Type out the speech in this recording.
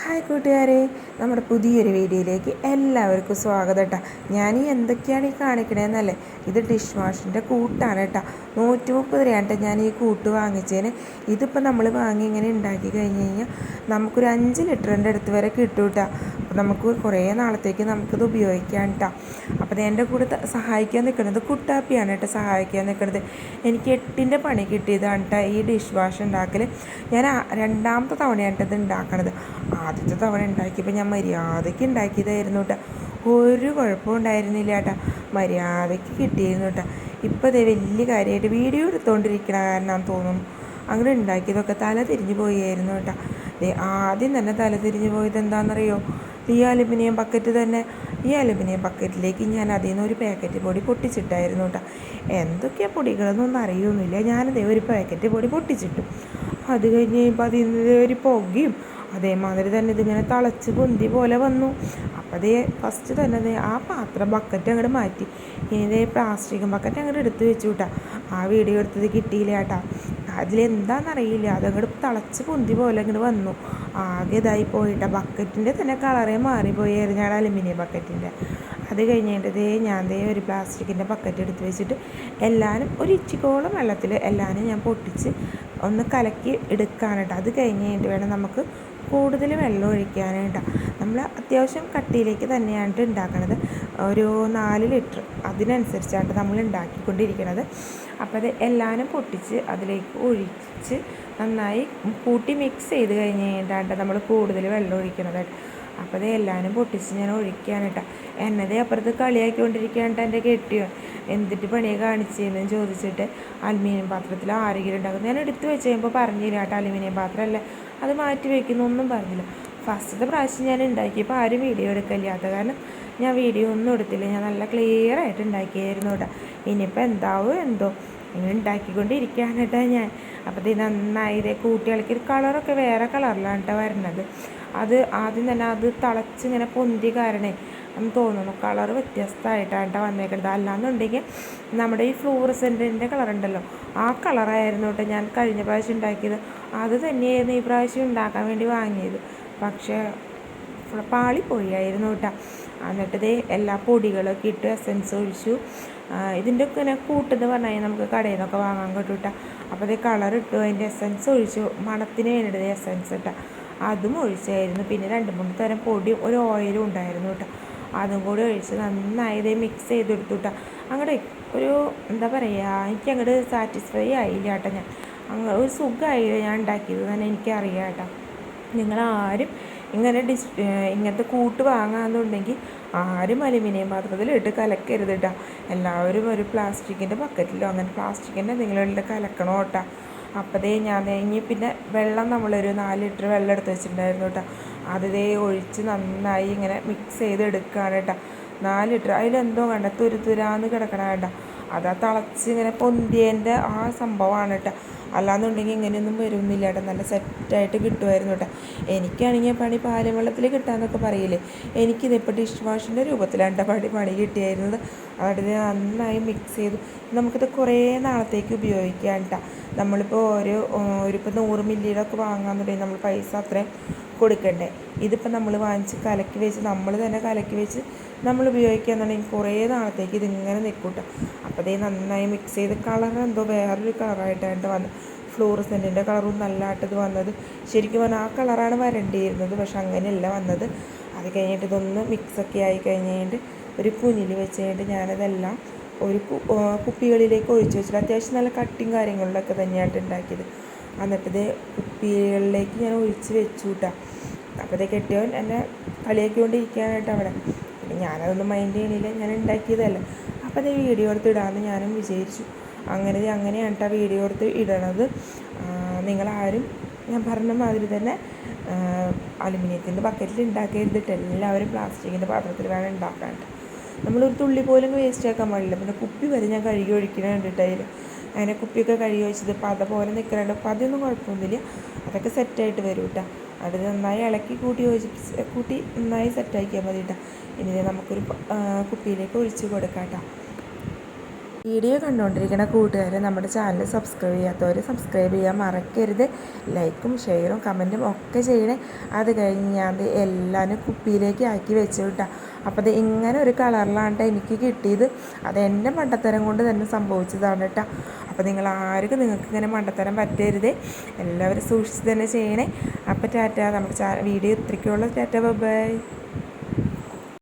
Hi കൂട്ടുകാരെ, നമ്മുടെ പുതിയൊരു വീഡിയോയിലേക്ക് എല്ലാവർക്കും സ്വാഗതം കേട്ടോ. ഞാൻ എന്തൊക്കെയാണ് ഈ കാണിക്കണേന്നല്ലേ, ഇത് ഡിഷ് വാഷിൻ്റെ കൂട്ടാണ് കേട്ടോ. 130 രൂപ ഞാൻ ഈ കൂട്ട് വാങ്ങിച്ചതിന്. ഇതിപ്പോൾ നമ്മൾ വാങ്ങി ഇങ്ങനെ ഉണ്ടാക്കി കഴിഞ്ഞ് കഴിഞ്ഞാൽ നമുക്കൊരു 5 ലിറ്ററിൻ്റെ അടുത്ത് വരെ കിട്ടും കേട്ടോ. അപ്പോൾ നമുക്ക് കുറേ നാളത്തേക്ക് നമുക്കിത് ഉപയോഗിക്കാം കേട്ടോ. അപ്പോൾ എൻ്റെ കൂടെ സഹായിക്കാൻ നിൽക്കുന്നത് കുട്ടാപ്പിയാണ് കേട്ടോ, സഹായിക്കാൻ നിൽക്കുന്നത്. എനിക്ക് 8ൻ്റെ പണി കിട്ടിയതാണ് കേട്ടോ ഈ ഡിഷ് വാഷ് ഉണ്ടാക്കൽ. ഞാൻ രണ്ടാമത്തെ തവണയാണ് ഇത് ഉണ്ടാക്കണത്. ആദ്യത്തെ തവണ ഉണ്ടാക്കിയപ്പോൾ ഞാൻ മര്യാദയ്ക്ക് ഉണ്ടാക്കിയതായിരുന്നു കേട്ടോ. ഒരു കുഴപ്പവും ഉണ്ടായിരുന്നില്ല കേട്ടോ, മര്യാദയ്ക്ക് കിട്ടിയിരുന്നു കേട്ടോ. ഇപ്പോൾ അതേ വലിയ കാര്യമായിട്ട് വീഡിയോ എടുത്തുകൊണ്ടിരിക്കണ കാരണമെന്ന് തോന്നുന്നു അങ്ങനെ ഉണ്ടാക്കിയതൊക്കെ തല തിരിഞ്ഞു പോയായിരുന്നു കേട്ടോ. ആദ്യം തന്നെ തല തിരിഞ്ഞു പോയത് എന്താണെന്നറിയോ, ഈ അലുമിനിയം ബക്കറ്റ് തന്നെ. ഈ അലുമിനിയം ബക്കറ്റിലേക്ക് ഞാൻ അതിൽ നിന്ന് ഒരു പാക്കറ്റ് പൊടി പൊട്ടിച്ചിട്ടായിരുന്നു കേട്ടോ. എന്തൊക്കെയാണ് പൊടികളെന്നൊന്നും അറിയൊന്നുമില്ല, ഞാനതേ ഒരു പാക്കറ്റ് പൊടി പൊട്ടിച്ചിട്ടു. അത് കഴിഞ്ഞ് കഴിയുമ്പോൾ അതിൽ നിന്ന് ഒരു പുകയും അതേമാതിരി തന്നെ ഇതിങ്ങനെ തിളച്ച് പൊന്തി പോലെ വന്നു. അപ്പോൾ അതേ ഫസ്റ്റ് തന്നെ ആ പാത്രം ബക്കറ്റ് അങ്ങോട്ട് മാറ്റി. ഇനി പ്ലാസ്റ്റിക് ബക്കറ്റ് അങ്ങോട്ട് എടുത്ത് വെച്ചു കേട്ടോ. ആ വീഡിയോ എടുത്തത് കിട്ടിയില്ല കേട്ടോ. അതിലെന്താണെന്നറിയില്ല, അതങ്ങോട്ട് തിളച്ച് പൊന്തി പോലെ അങ്ങോട്ട് വന്നു. ആകെ ഇതായി പോയിട്ടാ, ബക്കറ്റിൻ്റെ തന്നെ കളറേ മാറിപ്പോയായിരുന്നു ഞാൻ അലുമിനിയം ബക്കറ്റിൻ്റെ. അത് കഴിഞ്ഞിട്ട് ഞാൻ ഒരു പ്ലാസ്റ്റിക്കിൻ്റെ ബക്കറ്റ് എടുത്ത് വെച്ചിട്ട് എല്ലാവരും ഒരു ഇച്ചിക്കോളം വെള്ളത്തിൽ എല്ലാവരും ഞാൻ പൊട്ടിച്ച് ഒന്ന് കലക്കി എടുക്കാനായിട്ട്. അത് കഴിഞ്ഞിട്ട് വേണം നമുക്ക് കൂടുതൽ വെള്ളം ഒഴിക്കാനായിട്ട്. നമ്മൾ അത്യാവശ്യം കട്ടിയിലേക്ക് തന്നെയാണ് ഉണ്ടാക്കണത്. ഒരു 4 ലിറ്റർ അതിനനുസരിച്ചാണ് നമ്മൾ ഉണ്ടാക്കിക്കൊണ്ടിരിക്കുന്നത്. അപ്പോൾ അത് എല്ലാവരും പൊട്ടിച്ച് അതിലേക്ക് ഒഴിച്ച് നന്നായി കൂട്ടി മിക്സ് ചെയ്ത് കഴിഞ്ഞ് കഴിഞ്ഞിട്ടാണ് നമ്മൾ കൂടുതൽ വെള്ളം ഒഴിക്കണതായിട്ട്. അപ്പോൾ അത് എല്ലാവരും പൊട്ടിച്ച് ഞാൻ ഒഴിക്കാനായിട്ടാ. എന്നതേ അപ്പുറത്ത് കളിയാക്കിക്കൊണ്ടിരിക്കുകയായിട്ട് എൻ്റെ കെട്ടിയോ, എന്തിട്ട് പണിയെ കാണിച്ചതെന്ന് ചോദിച്ചിട്ട്. അലുമിനിയം പാത്രത്തിൽ ആരെങ്കിലും ഉണ്ടാക്കും. ഞാൻ എടുത്ത് വെച്ച് കഴിയുമ്പോൾ പറഞ്ഞില്ല കേട്ടോ, അലുമിനിയം പാത്രമല്ല അത് മാറ്റി വയ്ക്കുന്നൊന്നും പറഞ്ഞില്ല. ഫസ്റ്റത്തെ പ്രാവശ്യം ഞാൻ ഉണ്ടാക്കിയപ്പോൾ ആരും വീഡിയോ എടുക്കില്ലാത്ത കാരണം ഞാൻ വീഡിയോ ഒന്നും എടുത്തില്ല. ഞാൻ നല്ല ക്ലിയർ ആയിട്ട് ഉണ്ടാക്കിയായിരുന്നു കേട്ടോ. ഇനിയിപ്പോൾ എന്താവോ എന്തോ ഇങ്ങനെ ഉണ്ടാക്കിക്കൊണ്ടിരിക്കുകയാണ് കേട്ടോ ഞാൻ. അപ്പോൾ ഇത് നന്നായി ഇതേ കൂട്ടികളിക്ക് കളറൊക്കെ വേറെ കളറിലാണ് കേട്ടോ വരുന്നത്. അത് ആദ്യം തന്നെ അത് തിളച്ചിങ്ങനെ പൊന്തി കാരണേ എന്ന് തോന്നുന്നു കളർ വ്യത്യസ്തമായിട്ടാണ് കേട്ടോ വന്നേക്കുന്നത്. അല്ലാന്നുണ്ടെങ്കിൽ നമ്മുടെ ഈ ഫ്ലൂറസെൻറ്റിൻ്റെ കളറുണ്ടല്ലോ, ആ കളറായിരുന്നു കേട്ടോ ഞാൻ കഴിഞ്ഞ പ്രാവശ്യം ഉണ്ടാക്കിയത്. അത് തന്നെയായിരുന്നു ഈ പ്രാവശ്യം ഉണ്ടാക്കാൻ വേണ്ടി വാങ്ങിയത്. പക്ഷേ പാളിപ്പോയായിരുന്നു കേട്ടോ. എന്നിട്ട് എല്ലാ പൊടികളൊക്കെ ഇട്ട് എസൻസ് ഒഴിച്ചു. ഇതിൻ്റെ ഒക്കെ ഇങ്ങനെ കൂട്ടെന്ന് പറഞ്ഞാൽ നമുക്ക് കടയിൽ നിന്നൊക്കെ വാങ്ങാൻ കിട്ടും കേട്ടോ. അപ്പോൾ അതേ കളർ ഇട്ടു, അതിൻ്റെ എസൻസ് ഒഴിച്ചു, മണത്തിന് വേണ്ടിയിട്ട് എസൻസ് ഇട്ട അതും ഒഴിച്ചായിരുന്നു. പിന്നെ 2-3 തരം പൊടിയും ഒരു ഓയിലും ഉണ്ടായിരുന്നു കേട്ടോ. അതും കൂടി ഒഴിച്ച് നന്നായി ഇതേ മിക്സ് ചെയ്തെടുത്തു കേട്ടോ. അങ്ങോട്ട് ഒരു എന്താ പറയുക, എനിക്ക് അങ്ങോട്ട് സാറ്റിസ്ഫൈ ആയില്ല കേട്ടോ. ഞാൻ അങ്ങനെ ഒരു സുഖമായില്ല ഞാൻ ഉണ്ടാക്കിയത് തന്നെ എനിക്കറിയാം കേട്ടോ. നിങ്ങളാരും ഇങ്ങനത്തെ കൂട്ട് വാങ്ങാമെന്നുണ്ടെങ്കിൽ ആരും അലുമിനിയം പാത്രത്തിലിട്ട് കലക്കരുത് കേട്ടോ. എല്ലാവരും ഒരു പ്ലാസ്റ്റിക്കിൻ്റെ ബക്കറ്റിലോ അങ്ങനെ പ്ലാസ്റ്റിക്കിൻ്റെ എന്തെങ്കിലും കലക്കണോ കേട്ടോ. അപ്പോൾ ഞാൻ ഇനി പിന്നെ വെള്ളം നമ്മളൊരു 4 ലിറ്റർ വെള്ളം എടുത്ത് വെച്ചിട്ടുണ്ടായിരുന്നു കേട്ടോ. അത് ഒഴിച്ച് നന്നായി ഇങ്ങനെ മിക്സ് ചെയ്തെടുക്കുകയാണ് കേട്ടോ. 4 ലിറ്റർ അതിലെന്തോ കണ്ട തുരാന്ന് കിടക്കണ കേട്ടോ. അതാ തിളച്ച് ഇങ്ങനെ പൊന്തിയതിൻ്റെ ആ സംഭവമാണ് കേട്ടോ. അല്ലാന്നുണ്ടെങ്കിൽ ഇങ്ങനെയൊന്നും വരുന്നില്ല കേട്ടോ, നല്ല സെറ്റായിട്ട് കിട്ടുമായിരുന്നു കേട്ടോ. എനിക്കാണെങ്കിൽ പണി പാലും വെള്ളത്തിൽ കിട്ടാമെന്നൊക്കെ പറയില്ലേ, എനിക്കിതിപ്പോൾ ഡിഷ് വാഷിൻ്റെ രൂപത്തിലാണ് കേട്ടോ പണി കിട്ടിയായിരുന്നത്. അവിടെ നന്നായി മിക്സ് ചെയ്തു. നമുക്കിത് കുറേ നാളത്തേക്ക് ഉപയോഗിക്കാം കേട്ടോ. നമ്മളിപ്പോൾ ഇപ്പോൾ 100 മില്ലിയുടെ ഒക്കെ വാങ്ങാമെന്നുണ്ടെങ്കിൽ നമ്മൾ പൈസ അത്രയും കൊടുക്കണ്ടേ. ഇതിപ്പോൾ നമ്മൾ വാങ്ങിച്ച് കലക്കി വെച്ച് നമ്മൾ തന്നെ കലക്കി വെച്ച് നമ്മൾ ഉപയോഗിക്കുകയെന്നുണ്ടെങ്കിൽ കുറേ നാളത്തേക്ക് ഇതിങ്ങനെ നിൽക്കും കേട്ടോ. അപ്പോൾ നന്നായി മിക്സ് ചെയ്ത് കളർ എന്തോ വേറൊരു കളറായിട്ടാണ് വന്നത്. ഫ്ലൂറസെൻറ്റിൻ്റെ കളറും നല്ലതായിട്ടത് വന്നത്. ശരിക്കും പറഞ്ഞാൽ ആ കളറാണ് വരേണ്ടിയിരുന്നത്, പക്ഷെ അങ്ങനെയല്ല വന്നത്. അത് കഴിഞ്ഞിട്ട് ഇതൊന്ന് മിക്സൊക്കെ ആയി കഴിഞ്ഞിട്ട് ഒരു കുഞ്ഞിൽ വെച്ച് കഴിഞ്ഞിട്ട് ഞാനതെല്ലാം ഒരു കുപ്പികളിലേക്ക് ഒഴിച്ച് വെച്ചിട്ട് അത്യാവശ്യം നല്ല കട്ടിയും കാര്യങ്ങളിലൊക്കെ തന്നെയായിട്ട് ഉണ്ടാക്കിയത്. എന്നിട്ടിത് കുപ്പികളിലേക്ക് ഞാൻ ഒഴിച്ച് വെച്ചു കേട്ടോ. അപ്പോൾ കെട്ടിയവൻ എന്നെ കളിയാക്കിക്കൊണ്ടിരിക്കാനായിട്ട് അവിടെ. പിന്നെ ഞാനതൊന്നും മൈൻഡ് ചെയ്യണില്ല, ഞാൻ ഉണ്ടാക്കിയതല്ല. അപ്പോൾ വീഡിയോ എടുത്ത് ഇടാമെന്ന് ഞാനും വിചാരിച്ചു. അങ്ങനെയാണ് കേട്ടോ വീഡിയോ എടുത്ത് ഇടണത്. നിങ്ങളാരും ഞാൻ പറഞ്ഞ മാതിരി തന്നെ അലുമിനിയത്തിൻ്റെ ബക്കറ്റിൽ ഉണ്ടാക്കരുതിട്ട് എല്ലാവരും പ്ലാസ്റ്റിക്കിൻ്റെ പാത്രത്തിൽ വേണം ഉണ്ടാക്കാൻ. നമ്മളൊരു തുള്ളി പോലും വേസ്റ്റ് ആക്കാൻ പാടില്ല. പിന്നെ കുപ്പി വരെ ഞാൻ കഴുകി ഒഴിക്കണ കണ്ടിട്ടായാലും അങ്ങനെ കുപ്പിയൊക്കെ കഴുകി ഒഴിച്ചത് പത പോലെ നിൽക്കലുണ്ട്. അപ്പോൾ അതൊന്നും കുഴപ്പമൊന്നുമില്ല, അതൊക്കെ സെറ്റായിട്ട് വരും കേട്ടോ. അത് നന്നായി ഇളക്കി കൂട്ടി നന്നായി സെറ്റാക്കിയാൽ മതി കേട്ടോ. ഇനി നമുക്കൊരു കുപ്പിയിലേക്ക് ഒഴിച്ച് കൊടുക്കാം കേട്ടോ. വീഡിയോ കണ്ടുകൊണ്ടിരിക്കുന്ന കൂട്ടുകാർ നമ്മുടെ ചാനൽ സബ്സ്ക്രൈബ് ചെയ്യാത്തവർ സബ്സ്ക്രൈബ് ചെയ്യാൻ മറക്കരുത്. ലൈക്കും ഷെയറും കമൻറ്റും ഒക്കെ ചെയ്യണേ. അത് കഴിഞ്ഞ് ഞാൻ എല്ലാവരും കുപ്പിയിലേക്ക് ആക്കി വെച്ചു കിട്ടാം. അപ്പോൾ അത് ഇങ്ങനെ ഒരു കളറിലാണ് എനിക്ക് കിട്ടിയത്. അത് എൻ്റെ മണ്ടത്തരം കൊണ്ട് തന്നെ സംഭവിച്ചതാണ് കേട്ടോ. അപ്പോൾ നിങ്ങൾക്ക് ഇങ്ങനെ മണ്ടത്തരം പറ്റരുത്. എല്ലാവരും സൂക്ഷിച്ച് തന്നെ ചെയ്യണേ. അപ്പോൾ ടാറ്റ. നമ്മുടെ വീഡിയോ ഇത്രയ്ക്കുള്ള ടാറ്റ, ബൈ.